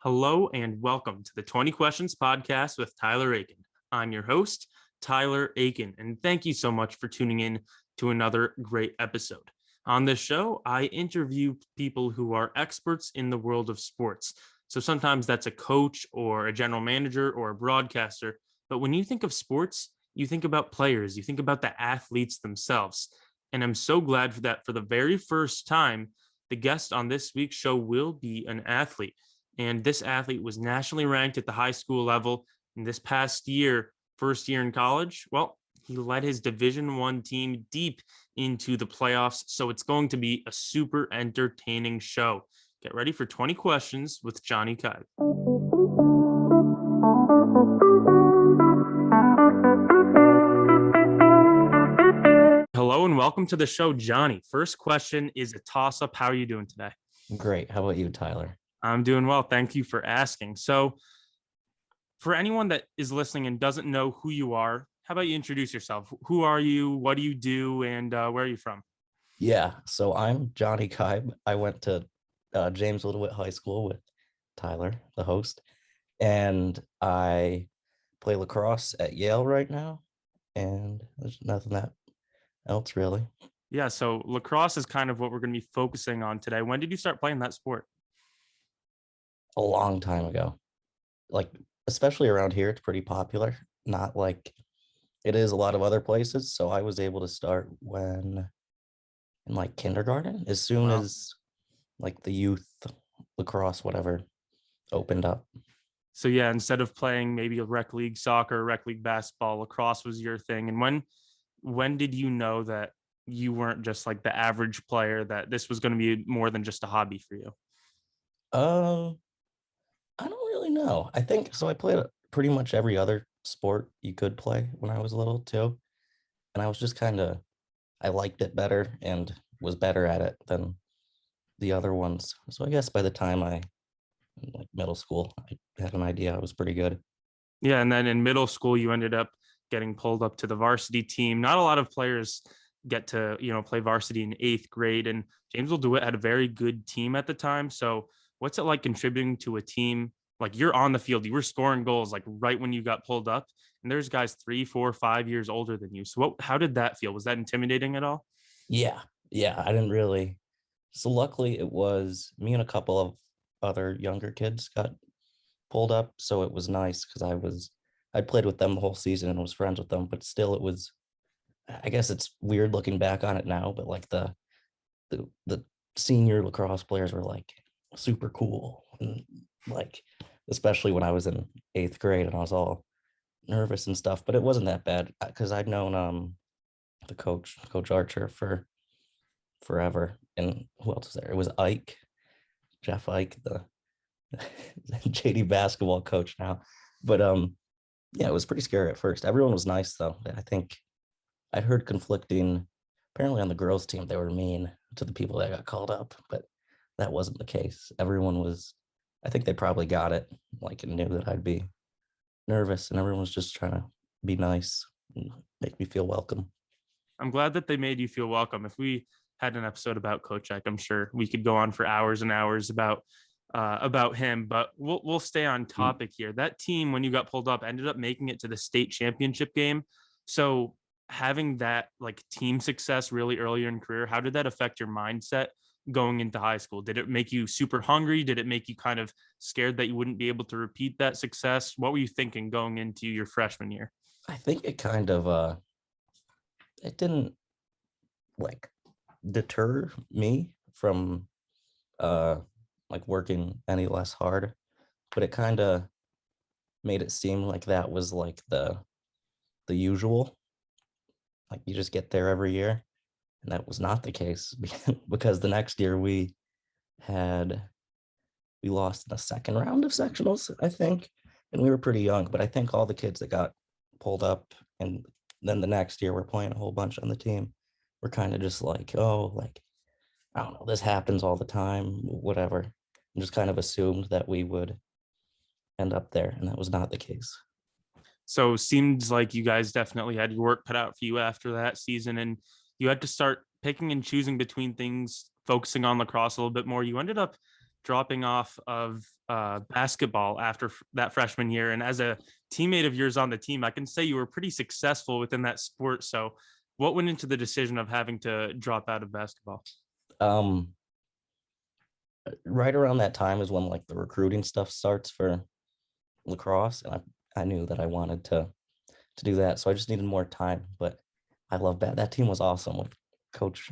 Hello and welcome to the 20 Questions podcast with Tyler Aiken. I'm your host, Tyler Aiken, and thank you so much for tuning in to another great episode. On this show, I interview people who are experts in the world of sports. So sometimes that's a coach or a general manager or a broadcaster. But when you think of sports, you think about players, you think about the athletes themselves. And I'm so glad for that for the very first time, the guest on this week's show will be an athlete. And this athlete was nationally ranked at the high school level. And this past year, first year in college, well, he led his Division I team deep into the playoffs. So it's going to be a super entertaining show. Get ready for 20 questions with Johnny Keib. Hello and welcome to the show, Johnny. First question is a toss-up. How are you doing today? Great. How about you, Tyler? I'm doing well. Thank you for asking. So for anyone that is listening and doesn't know who you are, how about you introduce yourself? Who are you? What do you do? And where are you from? Yeah, so I'm Johnny Keib. I went to James Littlewitt High School with Tyler, the host, and I play lacrosse at Yale right now, and there's nothing else really. Yeah, so lacrosse is kind of what we're going to be focusing on today. When did you start playing that sport? A long time ago. Like, especially around here, it's pretty popular. Not like it is a lot of other places. So I was able to start when in like kindergarten, as soon Wow. as like the youth lacrosse, whatever, opened up. So yeah, instead of playing maybe a rec league soccer, rec league basketball, lacrosse was your thing. And when did you know that you weren't just like the average player, that this was going to be more than just a hobby for you? Um, I don't really know. I think so. I played pretty much every other sport you could play when I was little too. And I was just I liked it better and was better at it than the other ones. So I guess by the time like middle school, I had an idea I was pretty good. Yeah, and then in middle school, you ended up getting pulled up to the varsity team. Not a lot of players get to, play varsity in eighth grade. And James Will Do It had a very good team at the time. So what's it like contributing to a team? Like you're on the field, you were scoring goals like right when you got pulled up. And there's guys 3, 4, 5 years older than you. So how did that feel? Was that intimidating at all? Yeah. Yeah. I didn't really. So luckily it was me and a couple of other younger kids got pulled up. So it was nice because I'd played with them the whole season and was friends with them, but still it was, I guess it's weird looking back on it now, but like the senior lacrosse players were like super cool. And like, especially when I was in eighth grade and I was all nervous and stuff, but it wasn't that bad because I'd known the Coach Archer for forever. And who else was there? It was Jeff Ike, the JD basketball coach now. But yeah, it was pretty scary at first. Everyone was nice though. I think I'd heard conflicting. Apparently on the girls team, they were mean to the people that got called up, but that wasn't the case. Everyone was, I think they probably got it, like, and knew that I'd be nervous, and everyone was just trying to be nice and make me feel welcome. I'm glad that they made you feel welcome. If we had an episode about Coach Ike, I'm sure we could go on for hours and hours about him, but we'll stay on topic here. That team, when you got pulled up, ended up making it to the state championship game. So having that like team success really earlier in career, how did that affect your mindset going into high school? Did it make you super hungry? Did it make you kind of scared that you wouldn't be able to repeat that success? What were you thinking going into your freshman year? I think it kind of it didn't like deter me from uh like working any less hard, but it kind of made it seem like that was like the usual, like you just get there every year, and that was not the case because the next year had we lost in the second round of sectionals, I think, and we were pretty young, but I think all the kids that got pulled up and then the next year we're playing a whole bunch on the team, we're kind of just like, oh, like, I don't know, this happens all the time, whatever, and just kind of assumed that we would end up there, and that was not the case. So seems like you guys definitely had your work cut out for you after that season, and you had to start picking and choosing between things, focusing on lacrosse a little bit more. You ended up dropping off of basketball after that freshman year. And as a teammate of yours on the team, I can say you were pretty successful within that sport. So what went into the decision of having to drop out of basketball? Um, right around that time is when like the recruiting stuff starts for lacrosse, and I knew that I wanted to do that, so I just needed more time. But I love that team was awesome with Coach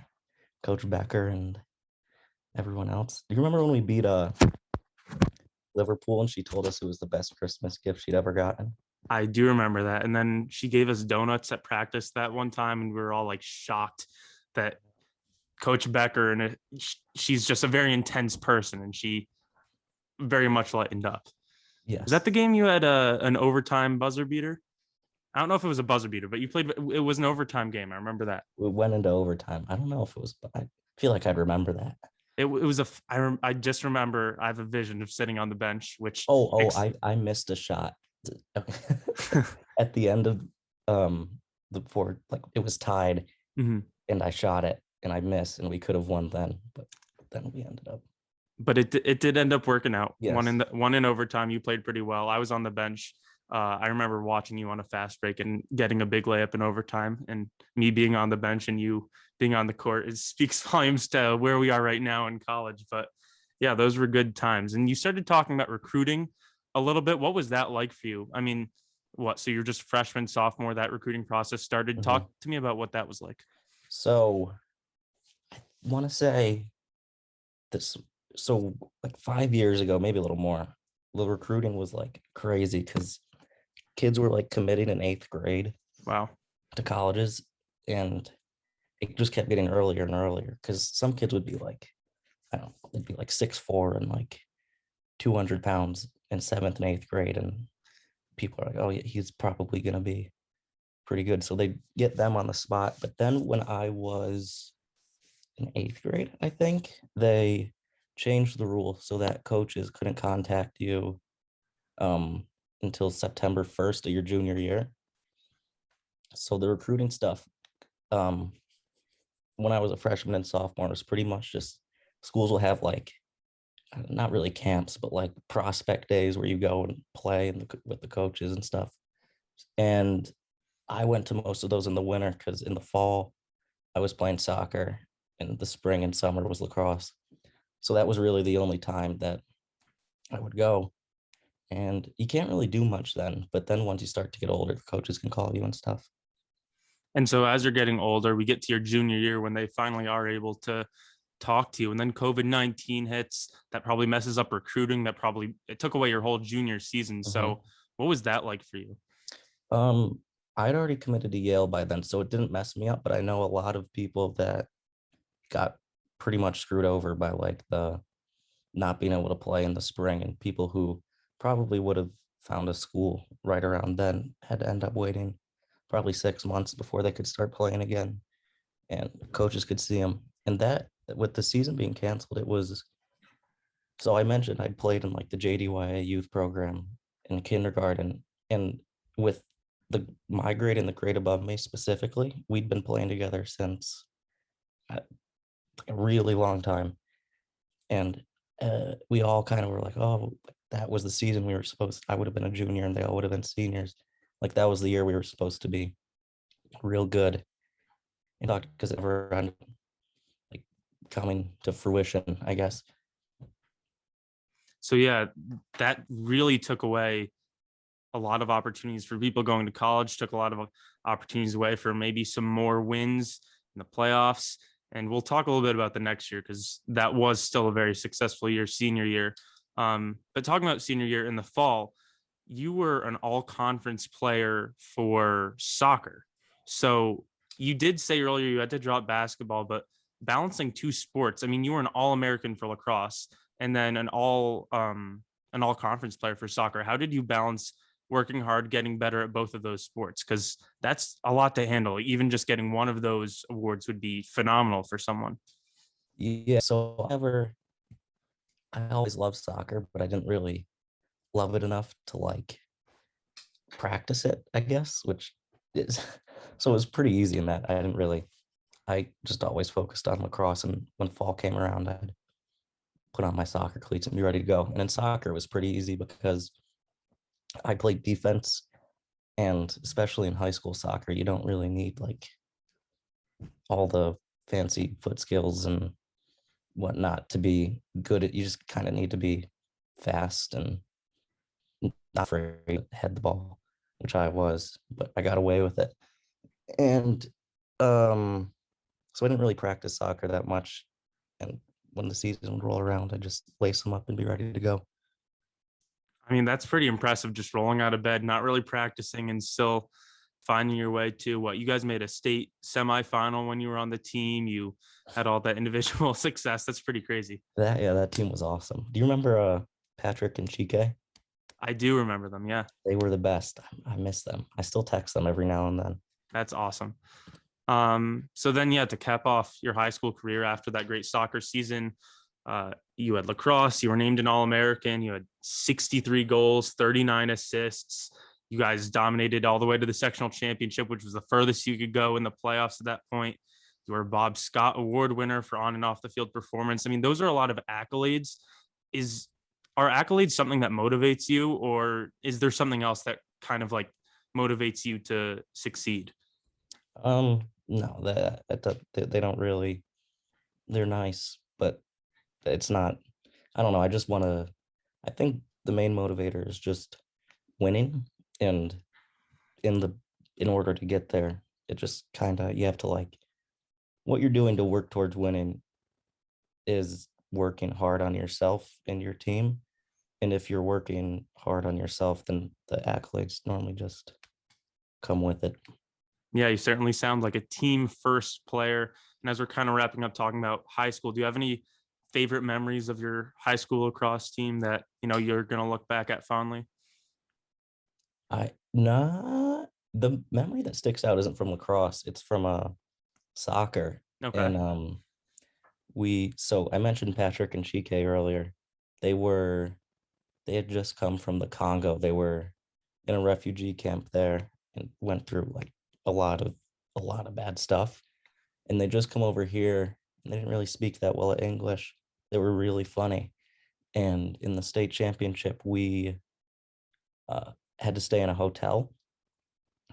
Becker and everyone else. Do you remember when we beat Liverpool and she told us it was the best Christmas gift she'd ever gotten? I do remember that. And then she gave us donuts at practice that one time, and we were all like shocked that Coach Becker, and she's just a very intense person, and she very much lightened up. Yes. Was that the game you had an overtime buzzer beater? I don't know if it was a buzzer beater, but you played. It was an overtime game. I remember that. We went into overtime. I don't know if it was, but I feel like I'd remember that. It was I just remember I have a vision of sitting on the bench, which I missed a shot at the end of the four, like it was tied, mm-hmm. and I shot it and I missed, and we could have won then, but then we ended up. But it did end up working out. Yes. One in overtime. You played pretty well. I was on the bench. I remember watching you on a fast break and getting a big layup in overtime, and me being on the bench and you being on the court. It speaks volumes to where we are right now in college. But yeah, those were good times. And you started talking about recruiting a little bit. What was that like for you? I mean, so you're just freshman, sophomore, that recruiting process started. Mm-hmm. Talk to me about what that was like. So I want to say this. So like 5 years ago, maybe a little more, the recruiting was like crazy because kids were like committing in 8th grade. Wow. To colleges, and it just kept getting earlier and earlier because some kids would be like, I don't know, they'd be like 6'4" and like 200 pounds in 7th and 8th grade, and people are like, oh yeah, he's probably gonna be pretty good, so they get them on the spot. But then when I was in 8th grade, I think they changed the rule so that coaches couldn't contact you until September 1st of your junior year. So the recruiting stuff, when I was a freshman and sophomore, was pretty much just schools will have like, not really camps, but like prospect days where you go and play with the coaches and stuff. And I went to most of those in the winter because in the fall I was playing soccer, and the spring and summer was lacrosse. So that was really the only time that I would go. And you can't really do much then. But then once you start to get older, the coaches can call you and stuff. And so as you're getting older, we get to your junior year when they finally are able to talk to you. And then COVID-19 hits. That probably messes up recruiting. It took away your whole junior season. Mm-hmm. So what was that like for you? I'd already committed to Yale by then, so it didn't mess me up. But I know a lot of people that got pretty much screwed over by like the not being able to play in the spring, and people who probably would have found a school right around then had to end up waiting probably 6 months before they could start playing again, and coaches could see them. And that, with the season being canceled, it was, so I mentioned I'd played in like the JDYA youth program in kindergarten, and with my grade and the grade above me specifically, we'd been playing together since a really long time. And we all kind of were like, oh, that was the season we were I would have been a junior and they all would have been seniors. Like that was the year we were supposed to be real good. You know, because it never ended like coming to fruition, I guess. So yeah, that really took away a lot of opportunities for people going to college, took a lot of opportunities away for maybe some more wins in the playoffs. And we'll talk a little bit about the next year because that was still a very successful year, senior year. But talking about senior year in the fall, you were an all-conference player for soccer. So you did say earlier you had to drop basketball, but balancing two sports, I mean, you were an All-American for lacrosse and then an all-conference player for soccer. How did you balance working hard, getting better at both of those sports? Because that's a lot to handle. Even just getting one of those awards would be phenomenal for someone. Yeah, so I always loved soccer, but I didn't really love it enough to like practice it, I guess, which is, so it was pretty easy in that I just always focused on lacrosse, and when fall came around, I'd put on my soccer cleats and be ready to go. And in soccer, it was pretty easy because I played defense, and especially in high school soccer, you don't really need like all the fancy foot skills and whatnot to be good at. You just kind of need to be fast and not afraid to head the ball, which I was, but I got away with it. And so I didn't really practice soccer that much. And when the season would roll around, I just lace them up and be ready to go. I mean, that's pretty impressive, just rolling out of bed, not really practicing, and still finding your way to what you guys made a state semifinal when you were on the team. You had all that individual success. That's pretty crazy. That team was awesome. Do you remember Patrick and Chike? I do remember them. Yeah, They were the best. I miss them. I still text them every now and then. that's awesome. So then, yeah, to cap off your high school career after that great soccer season, you had lacrosse, you were named an All-American, you had 63 goals, 39 assists. You guys dominated all the way to the sectional championship, which was the furthest you could go in the playoffs at that point. You were a Bob Scott Award winner for on and off the field performance. I mean, those are a lot of accolades. Are accolades something that motivates you, or is there something else that kind of like motivates you to succeed? No, they don't really. They're nice, but it's not. I don't know. I just want to. I think the main motivator is just winning, and in order to get there, it just kind of you have to like what you're doing to work towards winning is working hard on yourself and your team. And if you're working hard on yourself, then the accolades normally just come with it. Yeah, you certainly sound like a team first player. And as we're kind of wrapping up talking about high school, do you have any favorite memories of your high school lacrosse team that, you're going to look back at fondly? I nah the memory that sticks out isn't from lacrosse, it's from soccer. Okay. And I mentioned Patrick and Chike earlier. They were they had just come from the Congo. They were in a refugee camp there and went through like a lot of bad stuff. And they just come over here and they didn't really speak that well at English. They were really funny. And in the state championship, we had to stay in a hotel.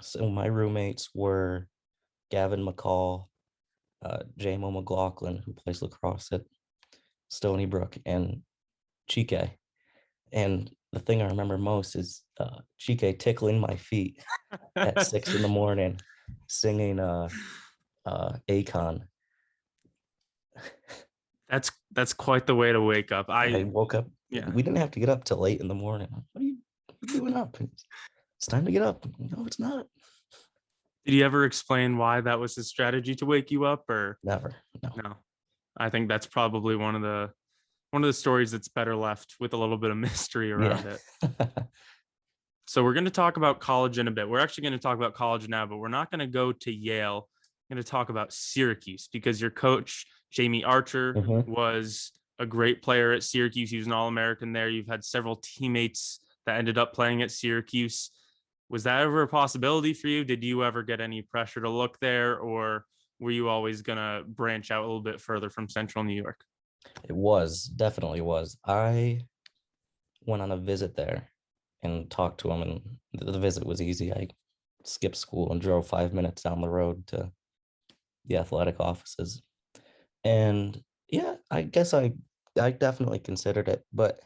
So my roommates were Gavin McCall, JMO McLaughlin, who plays lacrosse at Stony Brook, and Chike. And the thing I remember most is Chike tickling my feet at 6 in the morning, singing Akon. That's quite the way to wake up. I woke up. Yeah. We didn't have to get up till 8 in the morning. What are you doing up? It's time to get up. No, it's not. Did he ever explain why that was his strategy to wake you up, or Never. no? I think that's probably one of the stories that's better left with a little bit of mystery around it. So we're going to talk about college in a bit. We're actually going to talk about college now, but we're not going to go to Yale. We're going to talk about Syracuse because your coach, Jamie Archer, was a great player at Syracuse. He was an All-American there. You've had several teammates that ended up playing at Syracuse. Was that ever a possibility for you? Did you ever get any pressure to look there, or were you always going to branch out a little bit further from Central New York? It definitely was. I went on a visit there and talked to him, and the visit was easy. I skipped school and drove 5 minutes down the road to the athletic offices. And yeah, I guess I definitely considered it, but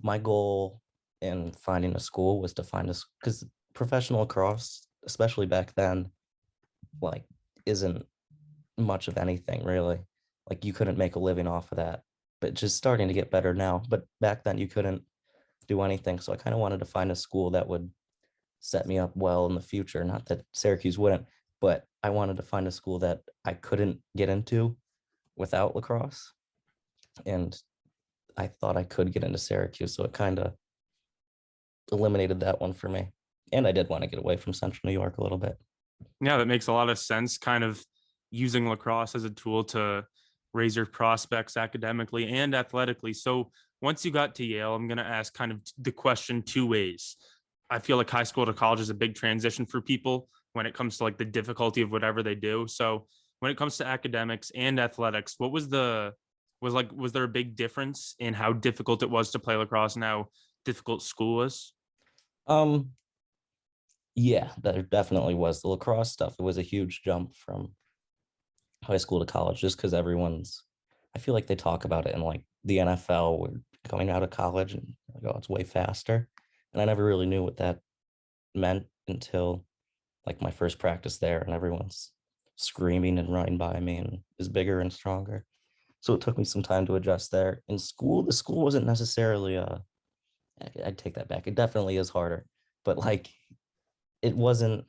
my goal in finding a school was to find because professional lacrosse, especially back then, like isn't much of anything really. Like you couldn't make a living off of that, but just starting to get better now. But back then you couldn't do anything. So I kind of wanted to find a school that would set me up well in the future. Not that Syracuse wouldn't, but I wanted to find a school that I couldn't get into without lacrosse. And I thought I could get into Syracuse. So it kind of eliminated that one for me. And I did want to get away from Central New York a little bit. Yeah, that makes a lot of sense. Kind of using lacrosse as a tool to raise your prospects academically and athletically. So once you got to Yale, I'm going to ask kind of the question two ways. I feel like high school to college is a big transition for people when it comes to like the difficulty of whatever they do. So when it comes to academics and athletics, what was the Was there a big difference in how difficult it was to play lacrosse and how difficult school was? Um, yeah, that definitely was. The lacrosse stuff, it was a huge jump from high school to college just because I feel like they talk about it in like the NFL, we're coming out of college and like, oh, it's way faster. And I never really knew what that meant until like my first practice there, and everyone's screaming and running by me and is bigger and stronger. So it took me some time to adjust there. In school, the school wasn't necessarily I'd take that back. It definitely is harder, but like it wasn't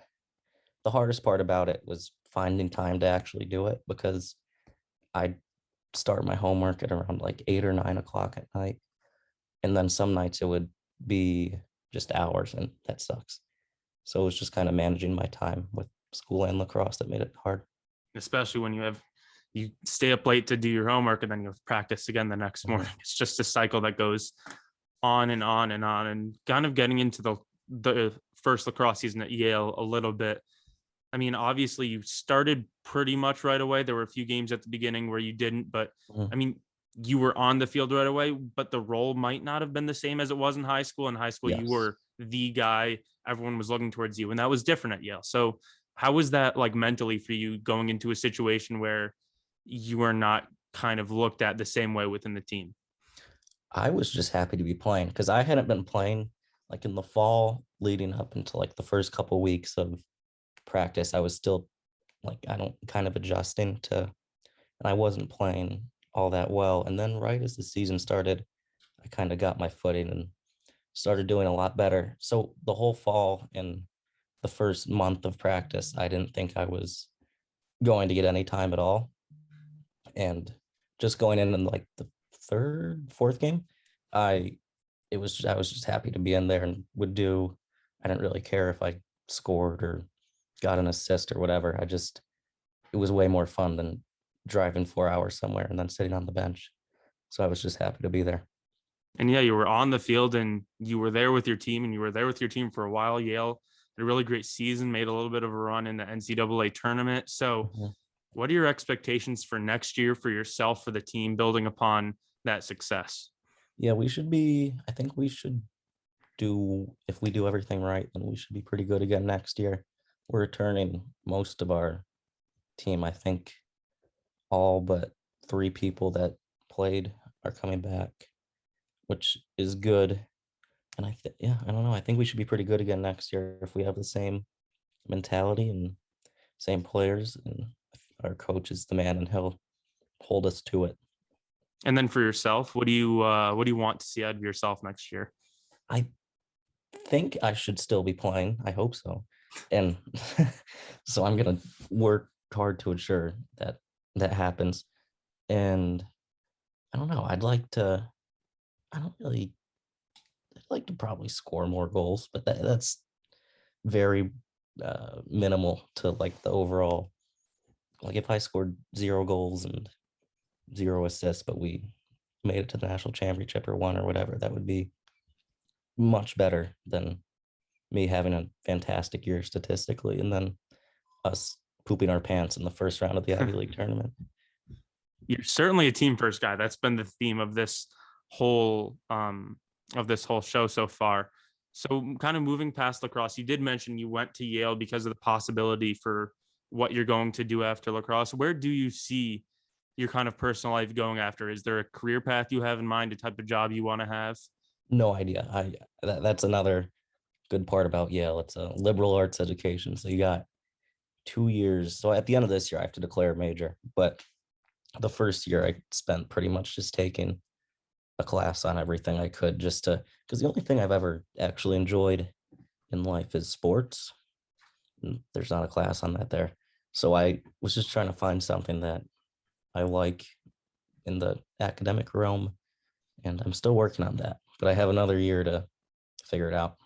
the hardest part about it was finding time to actually do it because I'd start my homework at around like 8 or 9 o'clock at night. And then some nights it would be just hours, and that sucks. So it was just kind of managing my time with school and lacrosse that made it hard. Especially when you stay up late to do your homework and then you have to practice again the next morning. It's just a cycle that goes on and on and on. And kind of getting into the first lacrosse season at Yale a little bit. I mean, obviously you started pretty much right away. There were a few games at the beginning where you didn't, but I mean, you were on the field right away, but the role might not have been the same as it was in high school. In high school, you Yes. were the guy. Everyone was looking towards you, and that was different at Yale. So how was that like mentally for you going into a situation where you are not kind of looked at the same way within the team? I was just happy to be playing because I hadn't been playing like in the fall leading up until like the first couple weeks of practice. I was still like, I don't kind of adjusting to, and I wasn't playing all that well. And then right as the season started, I kind of got my footing and started doing a lot better. So the whole fall and the first month of practice, I didn't think I was going to get any time at all. And just going in like the fourth game, I I was just happy to be in there and would do. I didn't really care if I scored or got an assist or whatever. It was way more fun than driving 4 hours somewhere and then sitting on the bench. So I was just happy to be there. And yeah, you were on the field and you were there with your team, and you were there with your team for a while. Yale had a really great season, made a little bit of a run in the NCAA tournament. So Mhm. what are your expectations for next year for yourself, for the team, building upon that success? Yeah, I think we should if we do everything right, then we should be pretty good again next year. We're returning most of our team. I think all but three people that played are coming back, which is good. And yeah, I don't know. I think we should be pretty good again next year if we have the same mentality and same players, and our coach is the man and he'll hold us to it. And then for yourself, what do you want to see out of yourself next year? I think I should still be playing. I hope so. And so I'm gonna work hard to ensure that that happens. And I don't know. I don't really I'd like to probably score more goals, but that's very minimal to like the overall. Like if I scored 0 goals and 0 assists, but we made it to the national championship or won or whatever, that would be much better than me having a fantastic year statistically and then us pooping our pants in the first round of the Ivy League tournament. You're certainly a team first guy. That's been the theme whole of this whole show so far. So kind of moving past lacrosse, you did mention you went to Yale because of the possibility for what you're going to do after lacrosse. Where do you see your kind of personal life going after? Is there a career path you have in mind, a type of job you want to have? No idea. That's another good part about Yale. It's a liberal arts education. So you got 2 years. So at the end of this year, I have to declare a major. But the first year I spent pretty much just taking a class on everything I could just to, because the only thing I've ever actually enjoyed in life is sports. And there's not a class on that there. So I was just trying to find something that I like in the academic realm. And I'm still working on that, but I have another year to figure it out.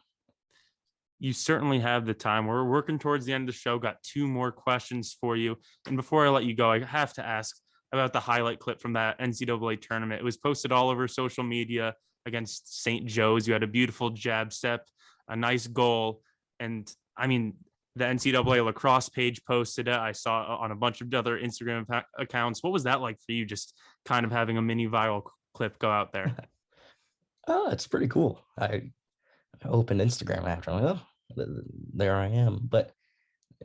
You certainly have the time. We're working towards the end of the show. Got two more questions for you. And before I let you go, I have to ask about the highlight clip from that NCAA tournament. It was posted all over social media against St. Joe's. You had a beautiful jab step, a nice goal. And I mean, The NCAA lacrosse page posted it. I saw on a bunch of other Instagram accounts. What was that like for you? Just kind of having a mini viral clip go out there. Oh, it's pretty cool. I opened Instagram after. I'm like, oh, there I am. But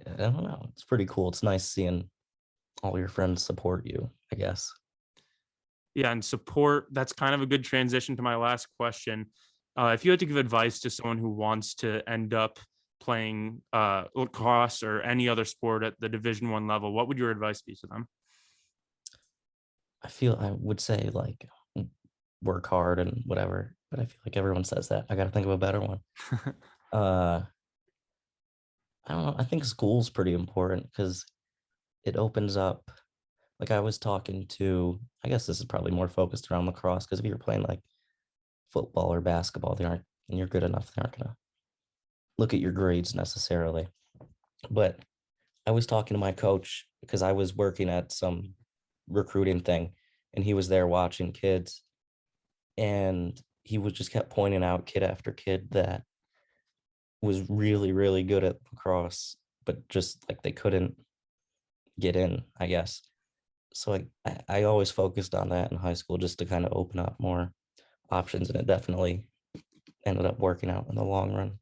I don't know. It's pretty cool. It's nice seeing all your friends support you, I guess. Yeah, and support, that's kind of a good transition to my last question. If you had to give advice to someone who wants to end up playing lacrosse or any other sport at the Division I level, what would your advice be to them? I would say like work hard and whatever, but I feel like everyone says that. I got to think of a better one. Uh, I don't know. I think school's pretty important because it opens up. Like I was talking to, I guess this is probably more focused around lacrosse because if you're playing like football or basketball, they aren't, and you're good enough, they aren't gonna look at your grades necessarily. But I was talking to my coach because I was working at some recruiting thing and he was there watching kids and he was just kept pointing out kid after kid that was really, really good at lacrosse, but just like they couldn't get in, I guess. So I always focused on that in high school just to kind of open up more options, and it definitely ended up working out in the long run.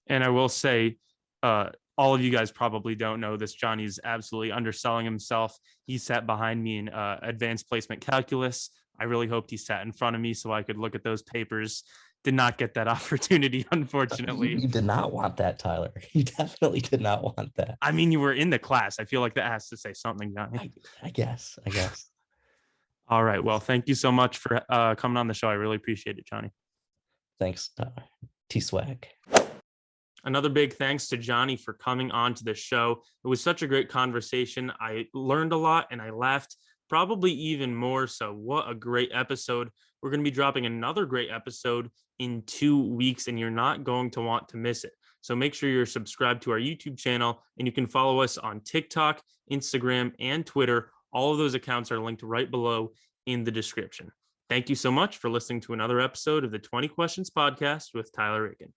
And I will say, all of you guys probably don't know this. Johnny's absolutely underselling himself. He sat behind me in advanced placement calculus. I really hoped he sat in front of me so I could look at those papers. Did not get that opportunity, unfortunately. You did not want that, Tyler. You definitely did not want that. I mean, you were in the class. I feel like that has to say something, Johnny. I guess. All right. Well, thank you so much for coming on the show. I really appreciate it, Johnny. Thanks, Tyler. T-Swag. Another big thanks to Johnny for coming on to the show. It was such a great conversation. I learned a lot and I laughed probably even more. So what a great episode. We're going to be dropping another great episode in 2 weeks and you're not going to want to miss it. So make sure you're subscribed to our YouTube channel and you can follow us on TikTok, Instagram, and Twitter. All of those accounts are linked right below in the description. Thank you so much for listening to another episode of the 20 Questions Podcast with Tyler Aiken.